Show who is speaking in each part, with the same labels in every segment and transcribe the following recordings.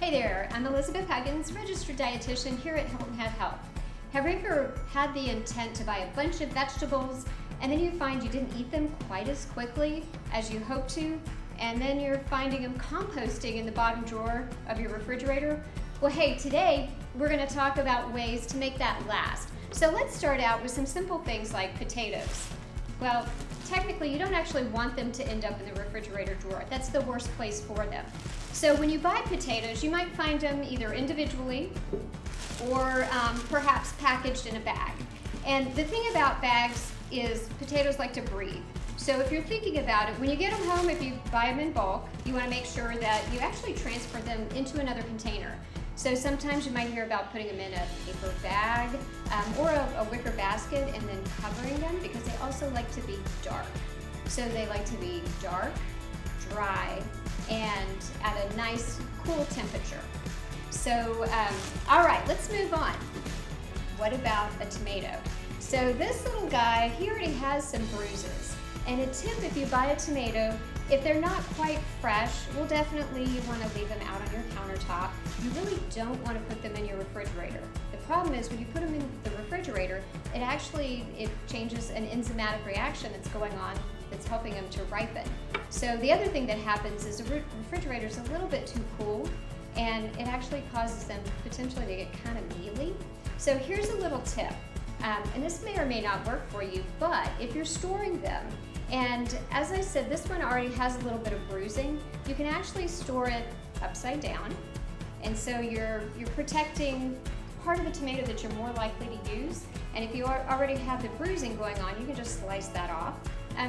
Speaker 1: Hey there, I'm Elizabeth Huggins, registered dietitian here at Hilton Head Health. Have you ever had the intent to buy a bunch of vegetables and then you find you didn't eat them quite as quickly as you hoped to, and then you're finding them composting in the bottom drawer of your refrigerator? Well, hey, today we're going to talk about ways to make that last. So let's start out with some simple things like potatoes. Well, technically you don't actually want them to end up in the refrigerator drawer. That's the worst place for them. So when you buy potatoes, you might find them either individually or perhaps packaged in a bag. And the thing about bags is potatoes like to breathe. So if you're thinking about it, when you get them home, if you buy them in bulk, you want to make sure that you actually transfer them into another container. So sometimes you might hear about putting them in a paper bag or a wicker basket and then covering them, because they also like to be dark. So they like to be dark, dry, and at a nice cool temperature. So, all right, let's move on. What about a tomato? So this little guy, he already has some bruises. And a tip, if you buy a tomato, if they're not quite fresh, well, definitely you want to leave them out on your countertop. You really don't want to put them in your refrigerator. The problem is when you put them in the refrigerator, it changes an enzymatic reaction that's going on that's helping them to ripen. So the other thing that happens is the refrigerator is a little bit too cool, and it actually causes them potentially to get kind of mealy. So here's a little tip, and this may or may not work for you, but if you're storing them, and as I said, this one already has a little bit of bruising, you can actually store it upside down, and so you're protecting part of the tomato that you're more likely to use. And if you already have the bruising going on, you can just slice that off.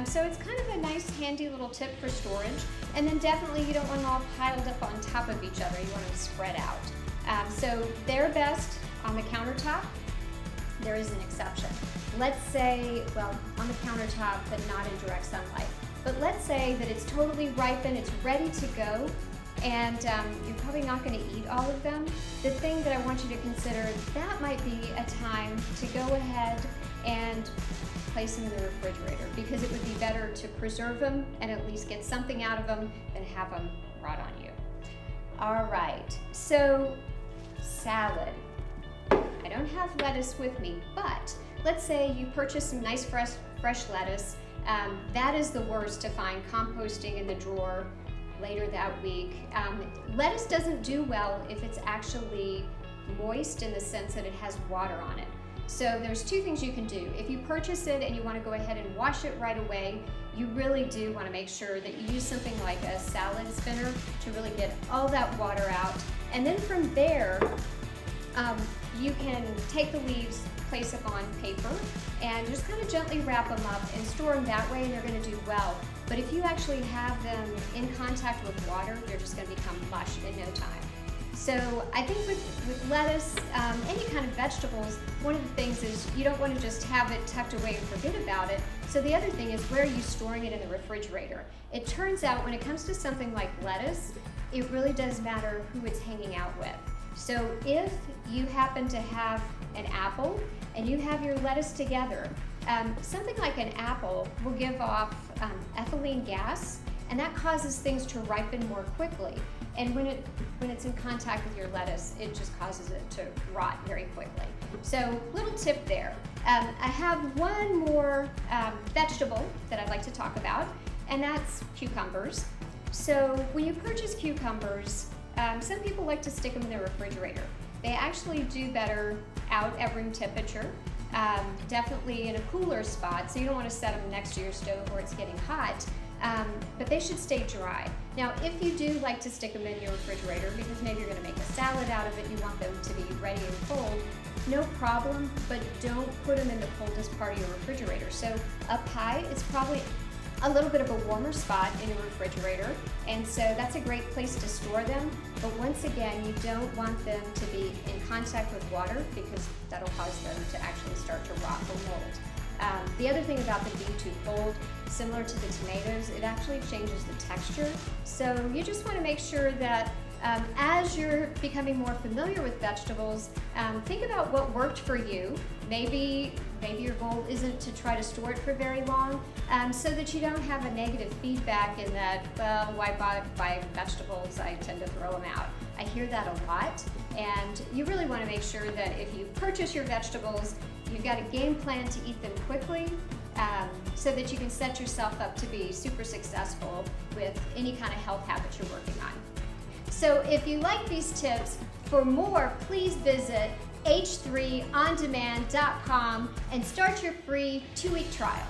Speaker 1: So it's kind of a nice handy little tip for storage. And then definitely you don't want them all piled up on top of each other. You want them spread out. So they're best on the countertop. There is an exception. Let's say, well, on the countertop, but not in direct sunlight. But let's say that it's totally ripened, it's ready to go, and you're probably not going to eat all of them. The thing that I want you to consider, that might be a time to go ahead and place them in the refrigerator, because it would be better to preserve them and at least get something out of them than have them rot on you. All right, so salad. I don't have lettuce with me, but let's say you purchase some nice fresh lettuce. That is the worst to find composting in the drawer later that week. Lettuce doesn't do well if it's actually moist, in the sense that it has water on it. So there's two things you can do. If you purchase it and you want to go ahead and wash it right away, you really do want to make sure that you use something like a salad spinner to really get all that water out. And then from there, you can take the leaves, place them on paper, and just kind of gently wrap them up and store them that way, and they're going to do well. But if you actually have them in contact with water, they're just going to become mush in no time. So I think with lettuce, any kind of vegetables, one of the things is you don't want to just have it tucked away and forget about it. So the other thing is, where are you storing it in the refrigerator? It turns out when it comes to something like lettuce, it really does matter who it's hanging out with. So if you happen to have an apple and you have your lettuce together, something like an apple will give off ethylene gas, and that causes things to ripen more quickly. And when it's in contact with your lettuce, it just causes it to rot very quickly. So little tip there. I have one more vegetable that I'd like to talk about, and that's cucumbers. So when you purchase cucumbers, some people like to stick them in their refrigerator. They actually do better out at room temperature, definitely in a cooler spot, so you don't want to set them next to your stove where it's getting hot. But they should stay dry. Now, if you do like to stick them in your refrigerator, because maybe you're going to make a salad out of it, you want them to be ready and cold, no problem, but don't put them in the coldest part of your refrigerator. So up high, it's probably a little bit of a warmer spot in your refrigerator, and so that's a great place to store them. But once again, you don't want them to be in contact with water, because that'll cause them to actually start to rot or mold. The other thing about them being too cold, similar to the tomatoes, it actually changes the texture. So you just want to make sure that as you're becoming more familiar with vegetables, think about what worked for you. Maybe your goal isn't to try to store it for very long, so that you don't have a negative feedback in that, well, why buy vegetables? I tend to throw them out. I hear that a lot, and you really want to make sure that if you purchase your vegetables, you've got a game plan to eat them quickly, so that you can set yourself up to be super successful with any kind of health habit you're working on. So if you like these tips, for more, please visit h3ondemand.com and start your free 2-week trial.